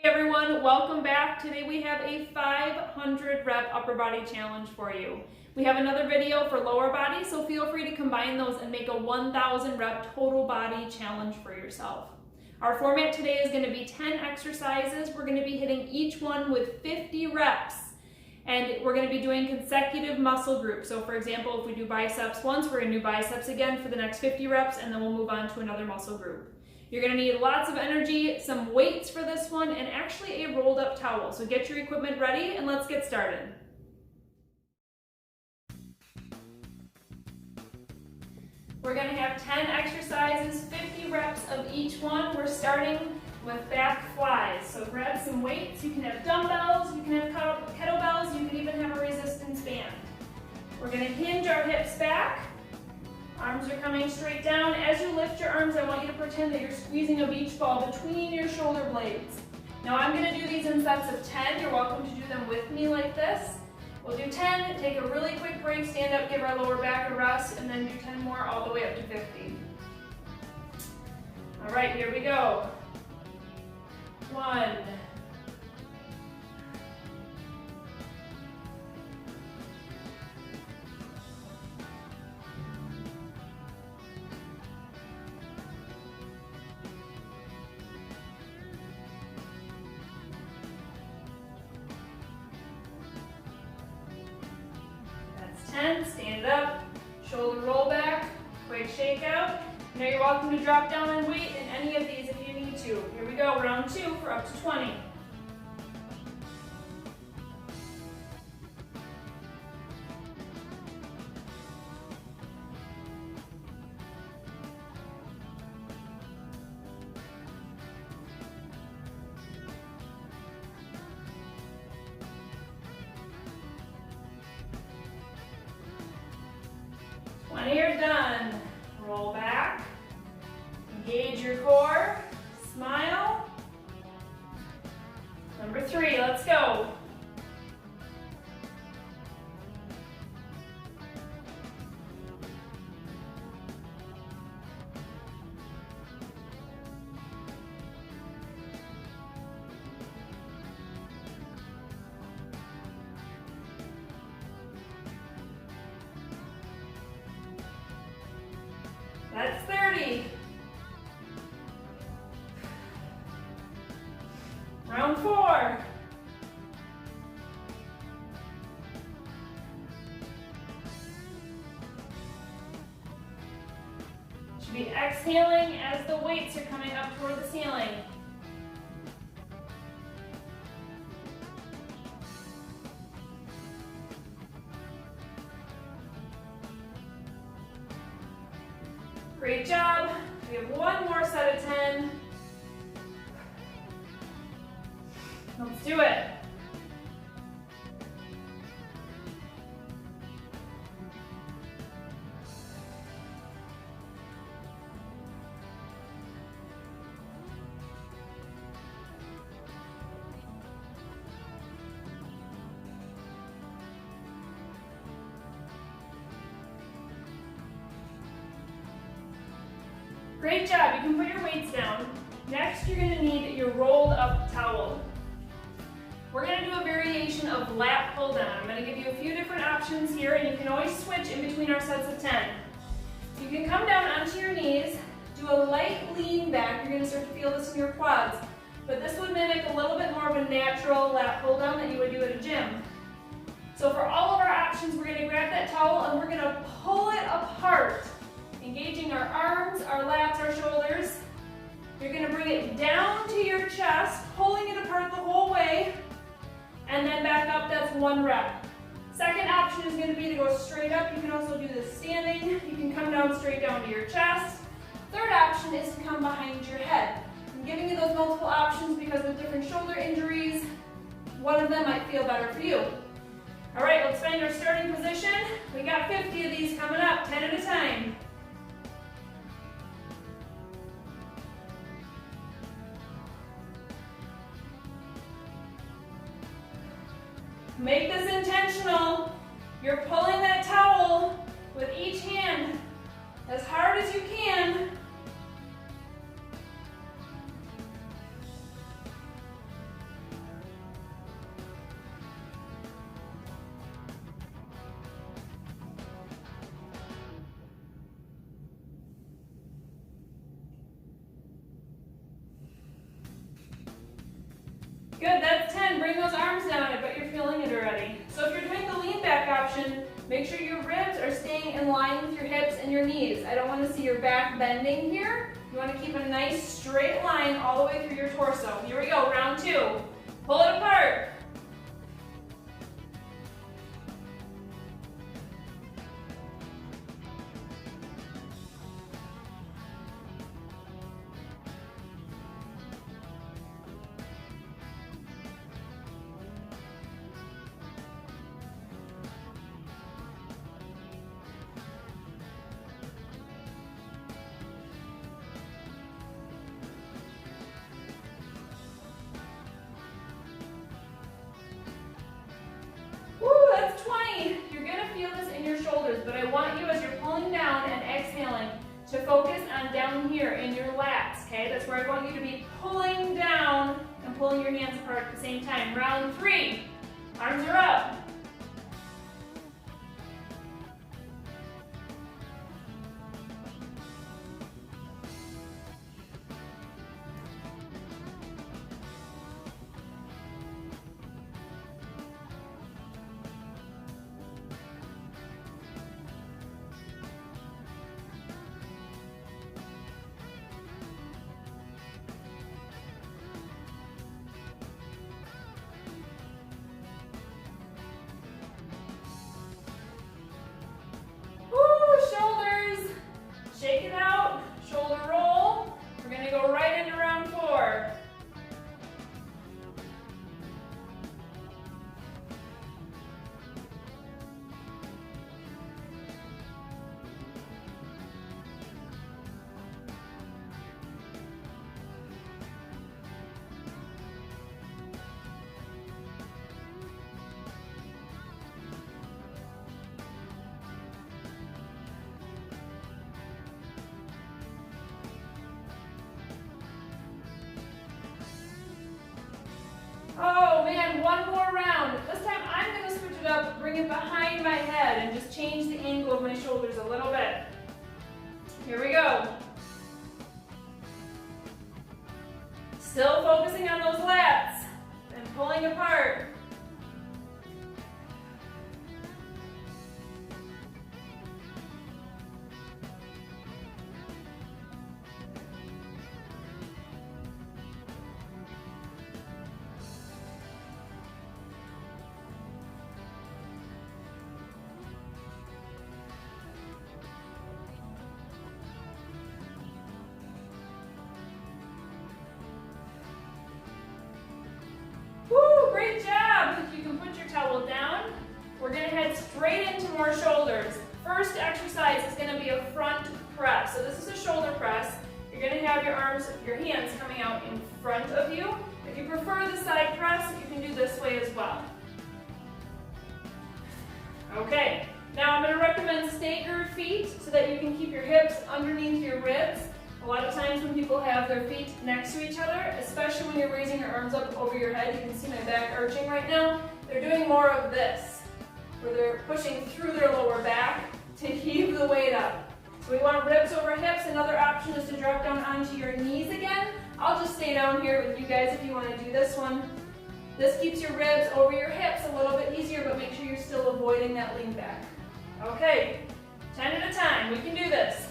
Everyone, welcome back. Today we have a 500 rep upper body challenge for you. We have another video for lower body, so feel free to combine those and make a 1,000 rep total body challenge for yourself. Our format today is going to be 10 exercises. We're going to be hitting each one with 50 reps, and we're going to be doing consecutive muscle groups. So for example, if we do biceps once, we're going to do biceps again for the next 50 reps, and then we'll move on to another muscle group. You're going to need lots of energy, some weights for this one, and actually a rolled up towel. So get your equipment ready and let's get started. We're going to have 10 exercises, 50 reps of each one. We're starting with back flies. So grab some weights. You can have dumbbells, you can have kettlebells, you can even have a resistance band. We're going to hinge our hips back. Arms are coming straight down. As you lift your arms, I want you to pretend that you're squeezing a beach ball between your shoulder blades. Now I'm going to do these in sets of 10. You're welcome to do them with me like this. We'll do 10, take a really quick break, stand up, give our lower back a rest, and then do 10 more all the way up to 50. All right, here we go. 1. 10, stand up, shoulder roll back, quick shake out. Now you're welcome to drop down and weight in any of these if you need to. Here we go, round 2 for up to 20. When you're done, roll back, engage your core, smile. Number 3, let's go. That's 30. Round 4. Should be exhaling as the weights are coming up toward the ceiling. Great job. We have one more set of 10. Let's do it. Great job, you can put your weights down. Next, you're gonna need your rolled up towel. We're gonna do a variation of lat pull down. I'm gonna give you a few different options here, and you can always switch in between our sets of 10. You can come down onto your knees, do a light lean back. You're gonna start to feel this in your quads, but this would mimic a little bit more of a natural lat pull down that you would do at a gym. So for all of our options, we're gonna grab that towel and we're gonna pull it apart, engaging our arms, our lats, our shoulders. You're gonna bring it down to your chest, pulling it apart the whole way, and then back up. That's 1 rep. Second option is gonna be to go straight up. You can also do this standing. You can come down straight down to your chest. Third option is to come behind your head. I'm giving you those multiple options because with different shoulder injuries, one of them might feel better for you. All right, let's find our starting position. We got 50 of these coming up, 10 at a time. Make this intentional. You're pulling that towel with each hand as hard as you can. Good, that's 10. Bring those arms down. I bet you're feeling it already. So if you're doing the lean back option, make sure your ribs are staying in line with your hips and your knees. I don't want to see your back bending here. You want to keep a nice straight line all the way through your torso. Here we go, round 2. Pull it apart. But I want you, as you're pulling down and exhaling, to focus on down here in your lats, okay? That's where I want you to be pulling down and pulling your hands apart at the same time. Round 3, arms are up. Shake it out, shoulder roll. We're gonna go right into round 4. Oh man, one more round. This time I'm going to switch it up, bring it behind my head, and just change the angle of my shoulders a little bit. Here we go. Still focusing on those lats and pulling apart. Great job! You can put your towel down. We're going to head straight into more shoulders. First exercise is going to be a front press. So this is a shoulder press. You're going to have your arms, your hands coming out in front of you. If you prefer the side press, you can do this way as well. Okay, now I'm going to recommend staggered feet so that you can keep your hips underneath your ribs. A lot of times when people have their feet next to each other, especially when you're raising your arms up over your head, you can see my back arching right now, they're doing more of this, where they're pushing through their lower back to heave the weight up. So we want ribs over hips. Another option is to drop down onto your knees again. I'll just stay down here with you guys if you want to do this one. This keeps your ribs over your hips a little bit easier, but make sure you're still avoiding that lean back. Okay, 10 at a time, we can do this.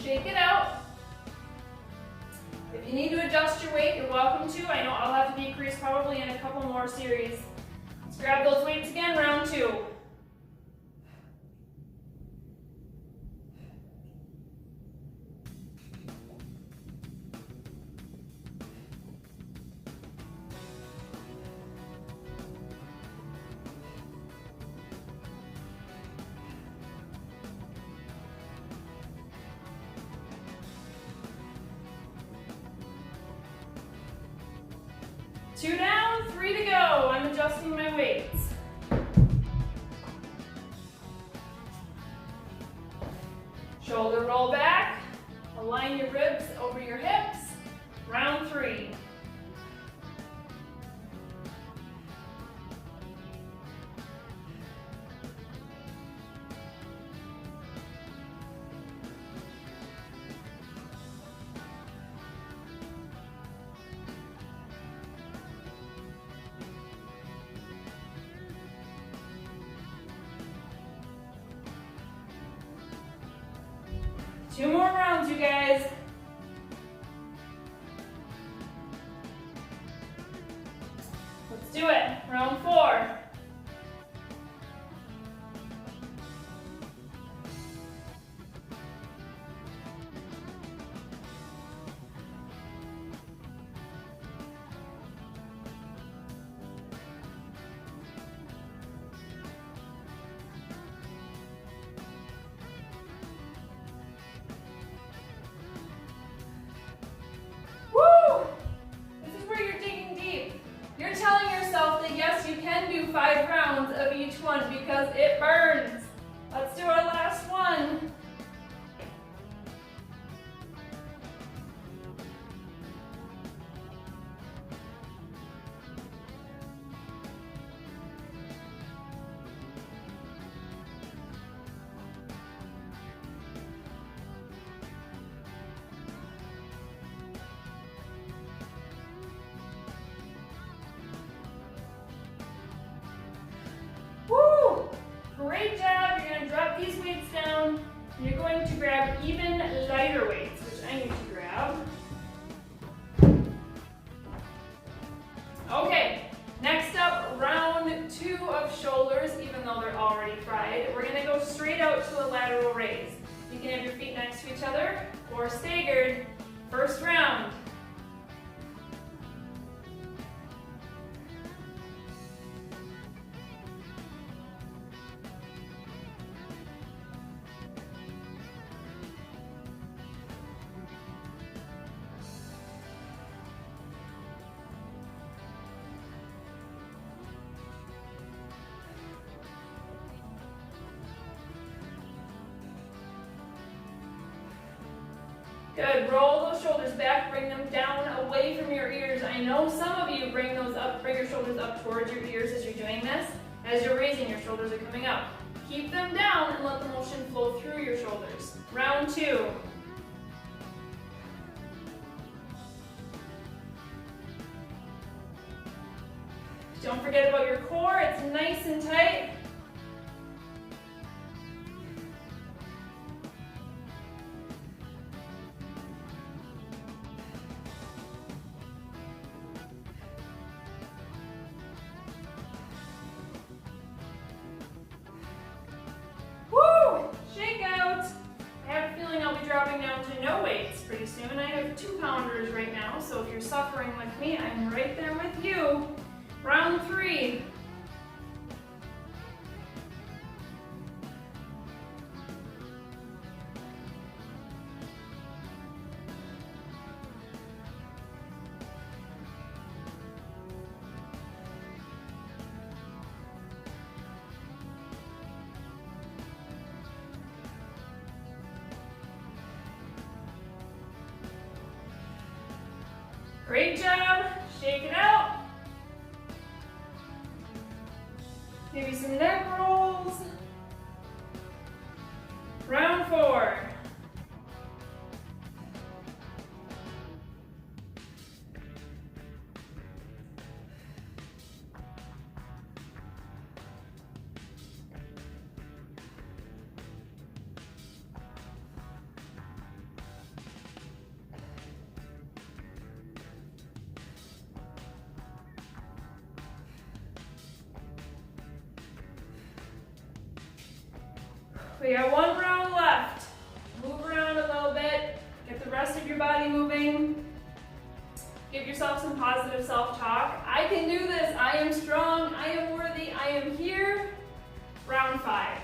Shake it out. If you need to adjust your weight, you're welcome to. I know I'll have to decrease probably in a couple more series. Let's grab those weights again, round 2. Two down, 3 to go. I'm adjusting my weights. 2 more rounds, you guys. Let's do it. Round 4. You're telling yourself that yes, you can do 5 rounds of each one because it burns. Let's do our last one. Woo! Great job. You're going to drop these weights down. And you're going to grab even lighter weights, which I need to grab. Okay, next up, round 2 of shoulders, even though they're already fried. We're going to go straight out to a lateral raise. You can have your feet next to each other or staggered. First round. Good, roll those shoulders back, bring them down away from your ears. I know some of you bring your shoulders up towards your ears as you're doing this. As you're raising, your shoulders are coming up. Keep them down and let the motion flow through your shoulders. Round 2. Don't forget about your core, it's nice and tight. Dropping down to no weights pretty soon. I have 2-pounders right now, so if you're suffering with me, I'm right there with you. Round 3. Great job. Shake it out. Maybe some neck rolls. Round 4. We got 1 round left. Move around a little bit. Get the rest of your body moving. Give yourself some positive self-talk. I can do this. I am strong. I am worthy. I am here. Round 5.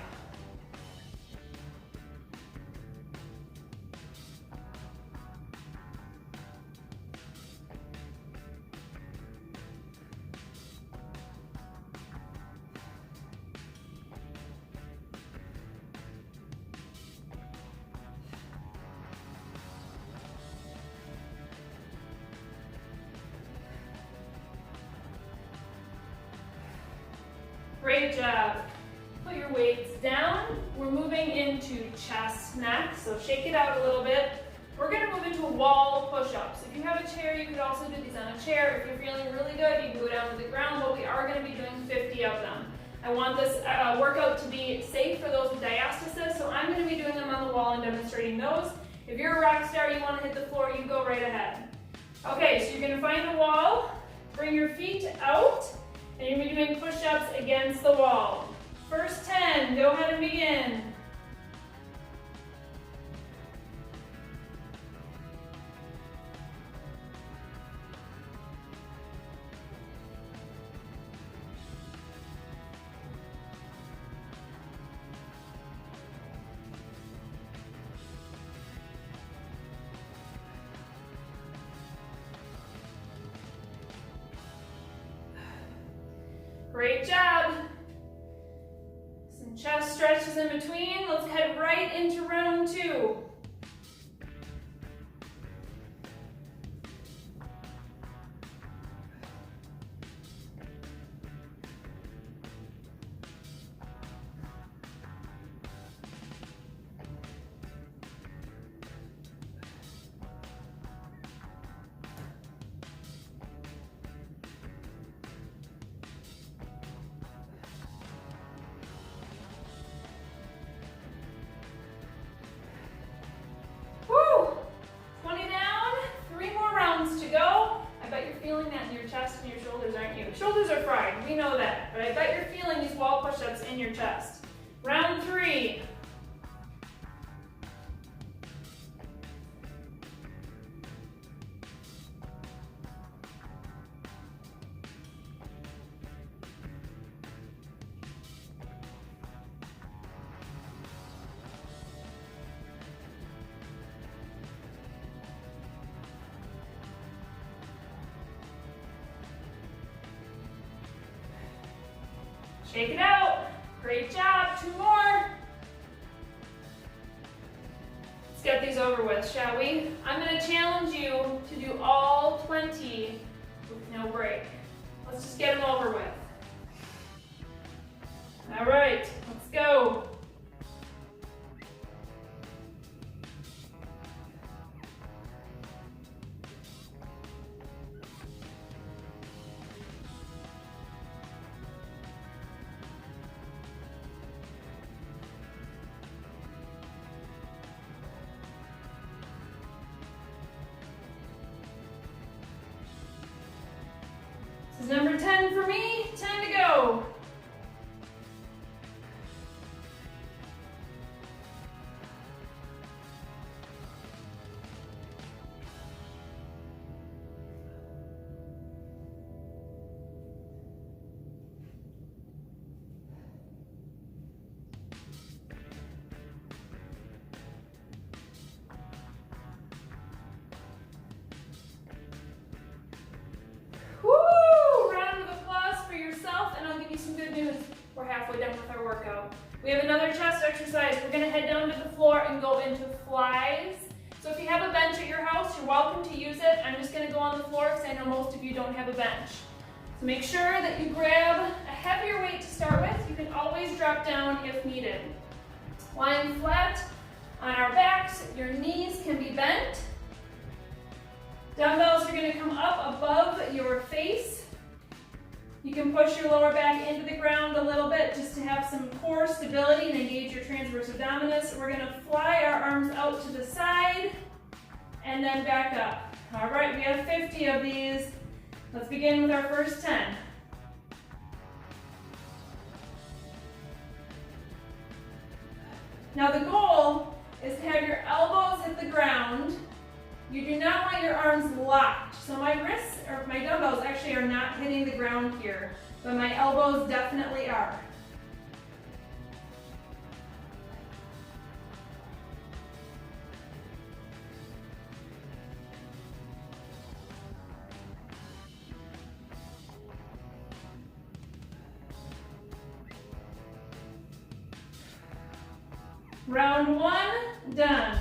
Great job. Put your weights down. We're moving into chest next, so shake it out a little bit. We're going to move into wall push-ups. If you have a chair, you could also do these on a chair. If you're feeling really good, you can go down to the ground, but we are going to be doing 50 of them. I want this workout to be safe for those with diastasis, so I'm going to be doing them on the wall and demonstrating those. If you're a rock star, you want to hit the floor, you go right ahead. Okay, so you're going to find a wall, bring your feet out, and you're going to be doing push-ups against the wall. First 10, go ahead and begin. Great job. Some chest stretches in between. Let's head right into round 2. Shoulders are fried, we know that, but I bet you're feeling these wall push-ups in your chest. Round 3. Shake it out. Great job. 2 more. Let's get these over with, shall we? I'm going to challenge you to do all 20 with no break. Let's just get them over with. All right, let's go. This is number 10 for me. 10 to go. We're halfway done with our workout. We have another chest exercise. We're going to head down to the floor and go into flies. So if you have a bench at your house, you're welcome to use it. I'm just going to go on the floor because I know most of you don't have a bench. So make sure that you grab a heavier weight to start with. You can always drop down if needed. Lying flat on our backs, your knees can be bent. Dumbbells are going to come up above your face. You can push your lower back into the ground a little bit just to have some core stability and engage your transverse abdominis. We're going to fly our arms out to the side and then back up. All right, we have 50 of these. Let's begin with our first 10. Now the goal is to have your elbows hit the ground. You do not want your arms locked. So my wrists, or my dumbbells actually are not hitting the ground here, but my elbows definitely are. Round 1, done.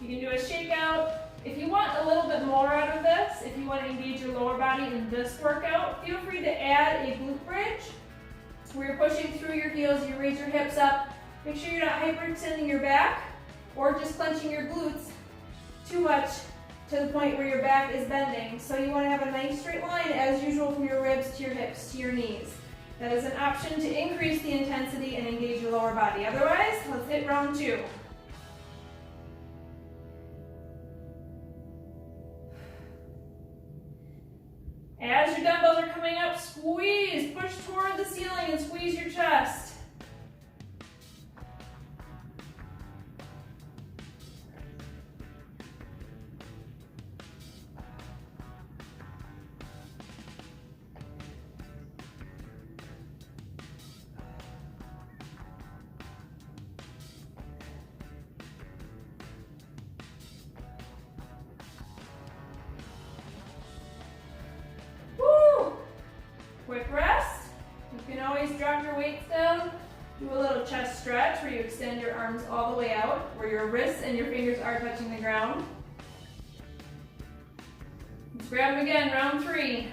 You can do a shakeout. If you want a little bit more out of this, if you want to engage your lower body in this workout, feel free to add a glute bridge. Where you're pushing through your heels, you raise your hips up. Make sure you're not hyperextending your back or just clenching your glutes too much to the point where your back is bending. So you want to have a nice straight line as usual from your ribs to your hips to your knees. That is an option to increase the intensity and engage your lower body. Otherwise, let's hit round 2. As your dumbbells are coming up, squeeze, push toward the ceiling and squeeze your chest. Quick rest. You can always drop your weights down. Do a little chest stretch where you extend your arms all the way out, where your wrists and your fingers are touching the ground. Let's grab them again, round 3.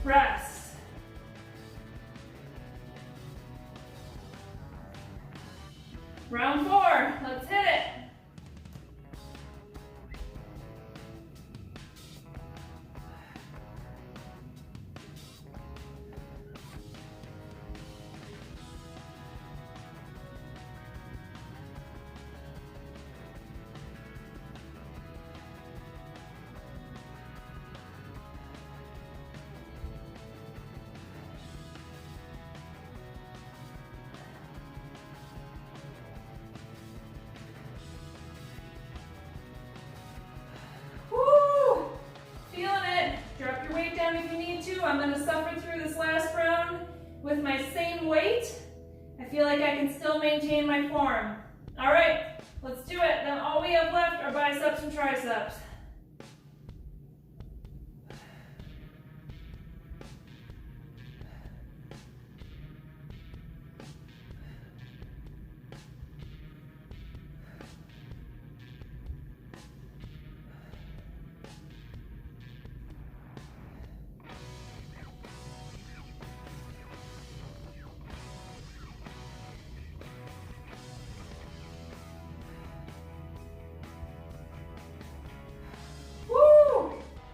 Press. Round 4, let's hit it. If you need to, I'm going to suffer through this last round with my same weight. I feel like I can still maintain my form. All right, let's do it. Then all we have left are biceps and triceps.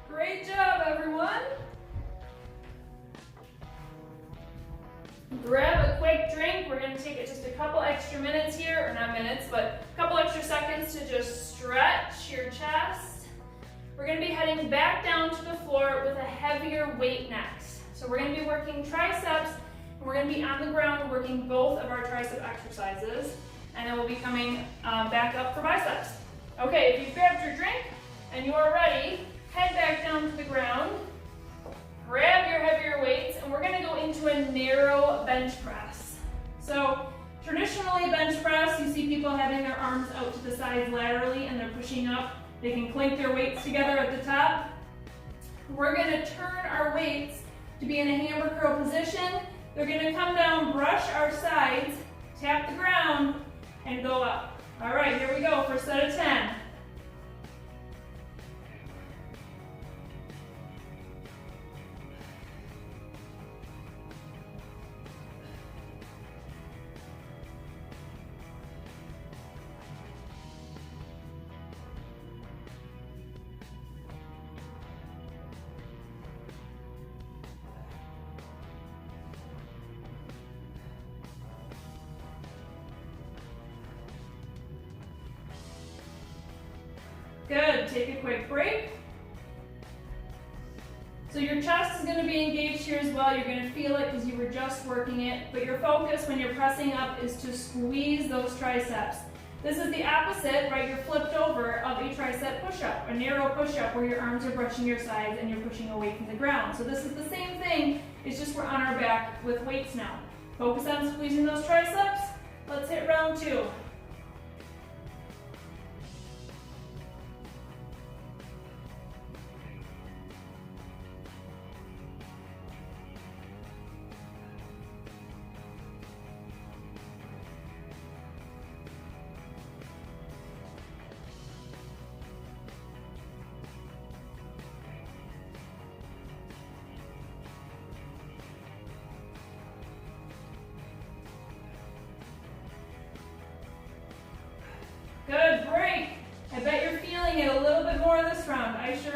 Great job, everyone. Grab a quick drink. We're going to take it just a couple extra minutes here, or not minutes, but a couple extra seconds to just stretch your chest. We're going to be heading back down to the floor with a heavier weight next. So we're going to be working triceps, and we're going to be on the ground working both of our tricep exercises, and then we'll be coming back up for biceps. Okay, if you've grabbed your drink and you are ready, head back down to the ground, grab your heavier weights, and we're gonna go into a narrow bench press. So traditionally bench press, you see people having their arms out to the sides laterally and they're pushing up. They can clink their weights together at the top. We're gonna turn our weights to be in a hammer curl position. They're gonna come down, brush our sides, tap the ground, and go up. All right, here we go for a set of 10. Good, take a quick break. So your chest is going to be engaged here as well. You're going to feel it because you were just working it, but your focus when you're pressing up is to squeeze those triceps. This is the opposite, right? You're flipped over of a tricep push-up, a narrow push-up where your arms are brushing your sides and you're pushing away from the ground. So this is the same thing, it's just we're on our back with weights now. Focus on squeezing those triceps. Let's hit round 2.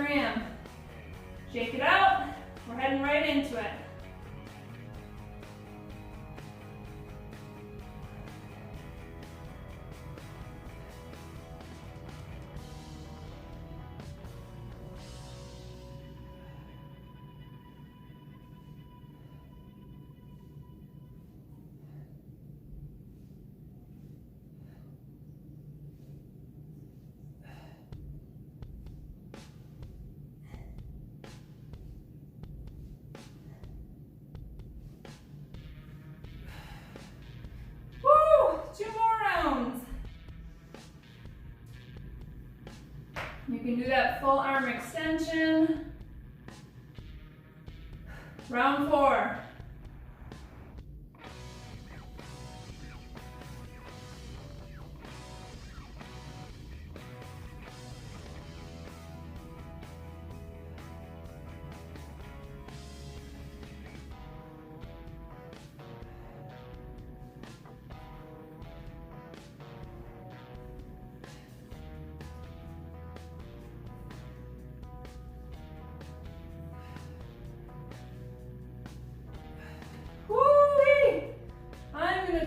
sure am. Shake it out. We're heading right into it. You can do that full arm extension. Round 4.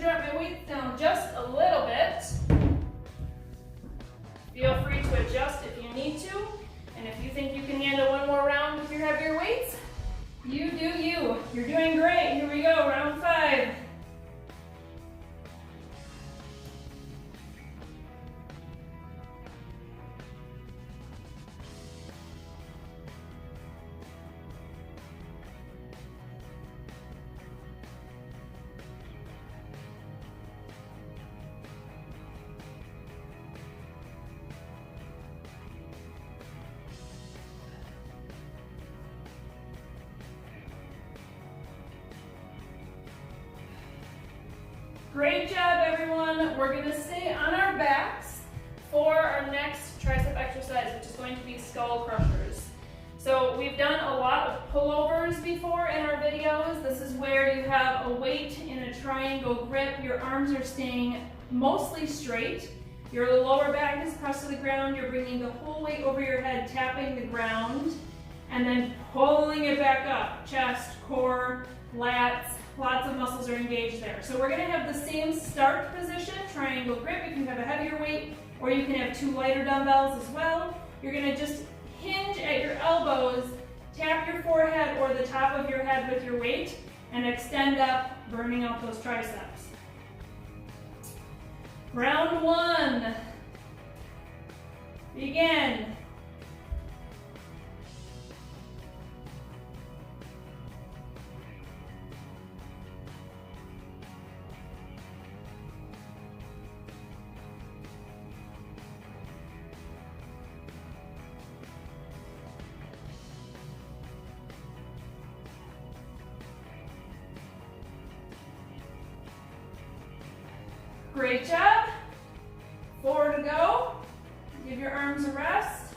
Drop my weight down just a little bit. Feel free to adjust if you need to, and if you think you can handle one more round with your heavier weights, you do you. You're doing great. Here we go, round 5. Great job, everyone. We're going to stay on our backs for our next tricep exercise, which is going to be skull crushers. So we've done a lot of pullovers before in our videos. This is where you have a weight in a triangle grip. Your arms are staying mostly straight. Your lower back is pressed to the ground. You're bringing the whole weight over your head, tapping the ground, and then pulling it back up. Chest, core, lats. Lots of muscles are engaged there. So we're gonna have the same start position, triangle grip. You can have a heavier weight, or you can have 2 lighter dumbbells as well. You're gonna just hinge at your elbows, tap your forehead or the top of your head with your weight, and extend up, burning out those triceps. Round 1. Begin. Great job. 4 to go. Give your arms a rest.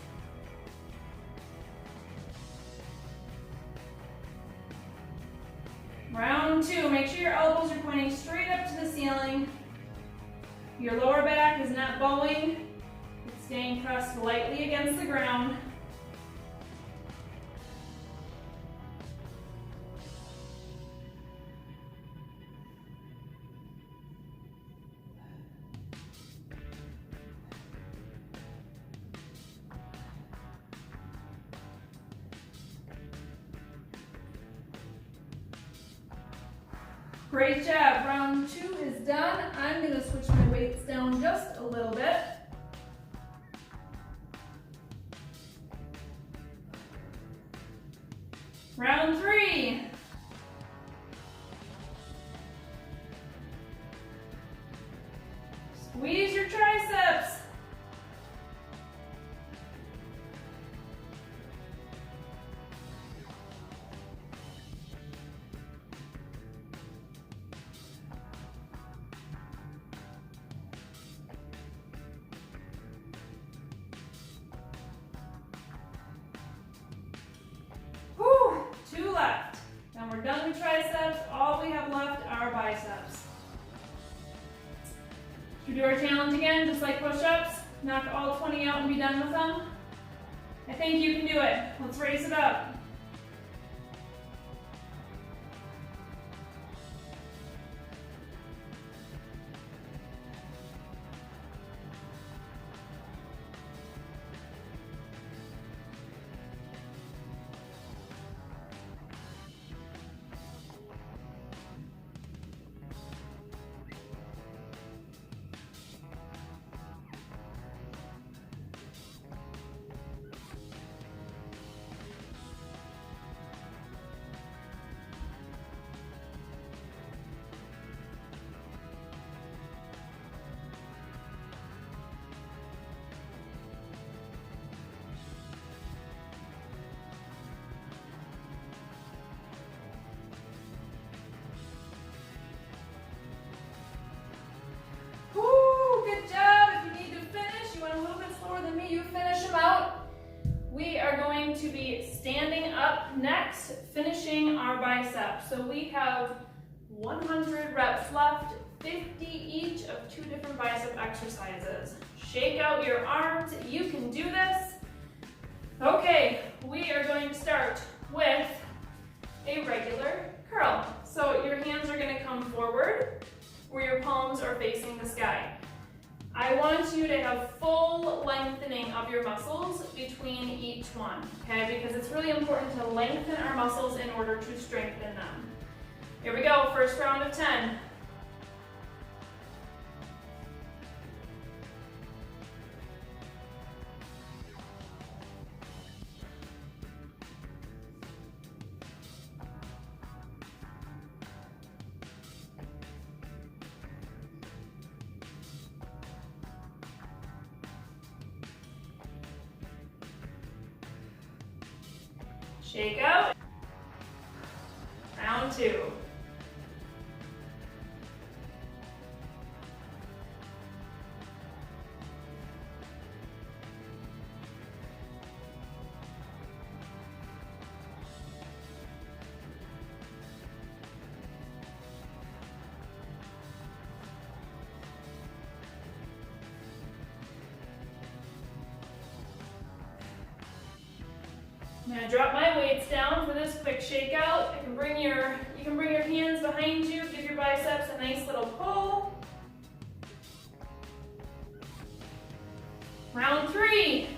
Round 2. Make sure your elbows are pointing straight up to the ceiling. Your lower back is not bowing. It's staying pressed lightly against the ground. Great job. Round 2 is done. I'm going to switch my weights down just a little bit. Round 3. Squeeze your triceps. We're done with triceps. All we have left are biceps. Should we do our challenge again, just like push-ups? Knock all 20 out and be done with them? I think you can do it. Let's raise it up. To be standing up next, finishing our biceps. So we have 100 reps left, 50 each of 2 different bicep exercises. Shake out your arms, you can do this. Okay, we are going to start with a regular curl. So your hands are going to come forward where your palms are facing the sky. I want you to have full lengthening of your muscles between each one, okay? Because it's really important to lengthen our muscles in order to strengthen them. Here we go, first round of 10. Shake out. Round 2. I'm gonna drop my weights down for this quick shakeout. You can bring your hands behind you, give your biceps a nice little pull. Round 3.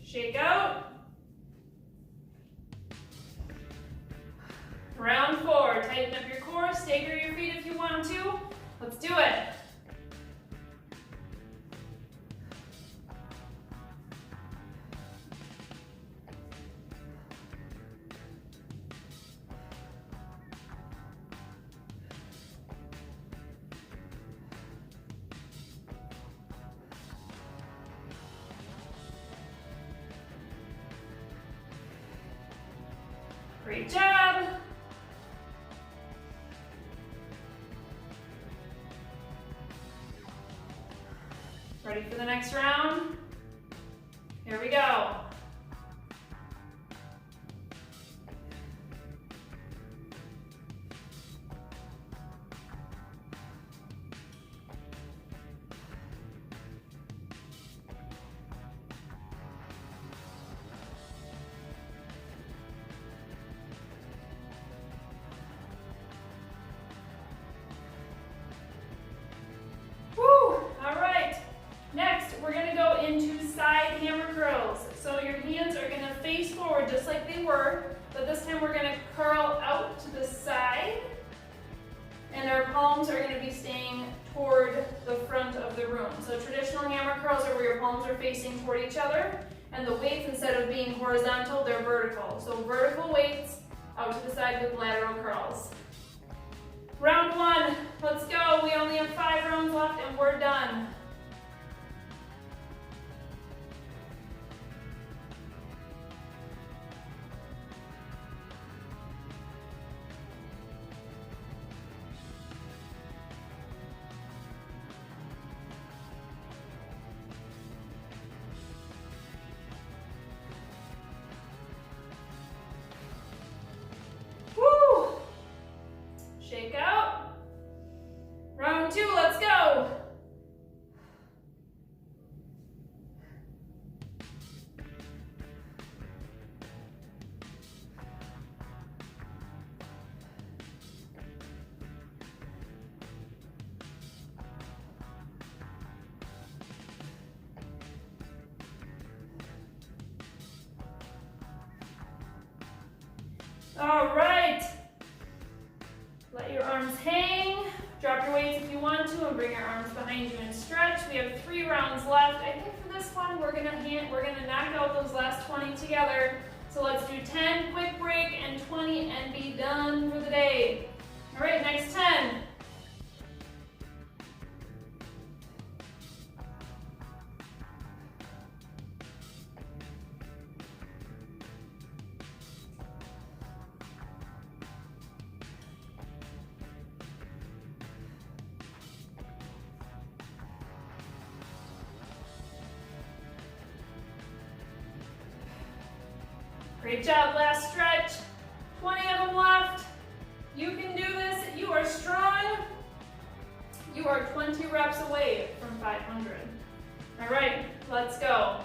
Shake out. Round 4, tighten up your core, stagger your feet if you want to. Let's do it. Great job. Ready for the next round? Here we go. We're going to go into side hammer curls. So your hands are going to face forward just like they were, but this time we're going to curl out to the side, and our palms are going to be staying toward the front of the room. So traditional hammer curls are where your palms are facing toward each other, and the weights, instead of being horizontal, they're vertical. So vertical weights out to the side with lateral curls. Round 1, let's go. We only have 5 rounds left and we're done. All right. Let your arms hang. Drop your weights if you want to and bring your arms behind you and stretch. We have 3 rounds left. I think for this one, we're gonna knock out those last 20 together. So let's do 10, quick break, and 20, and be done for the day. All right, next 10. Great job, last stretch. 20 of them left. You can do this, you are strong. You are 20 reps away from 500. All right, let's go.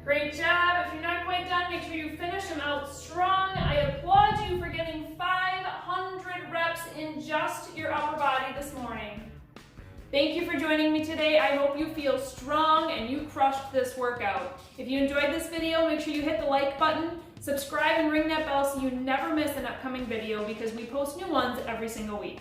Great job. If you're not quite done, make sure you finish them out strong. I applaud you for getting 500 reps in just your upper body this morning. Thank you for joining me today. I hope you feel strong and you crushed this workout. If you enjoyed this video, make sure you hit the like button, subscribe, and ring that bell so you never miss an upcoming video because we post new ones every single week.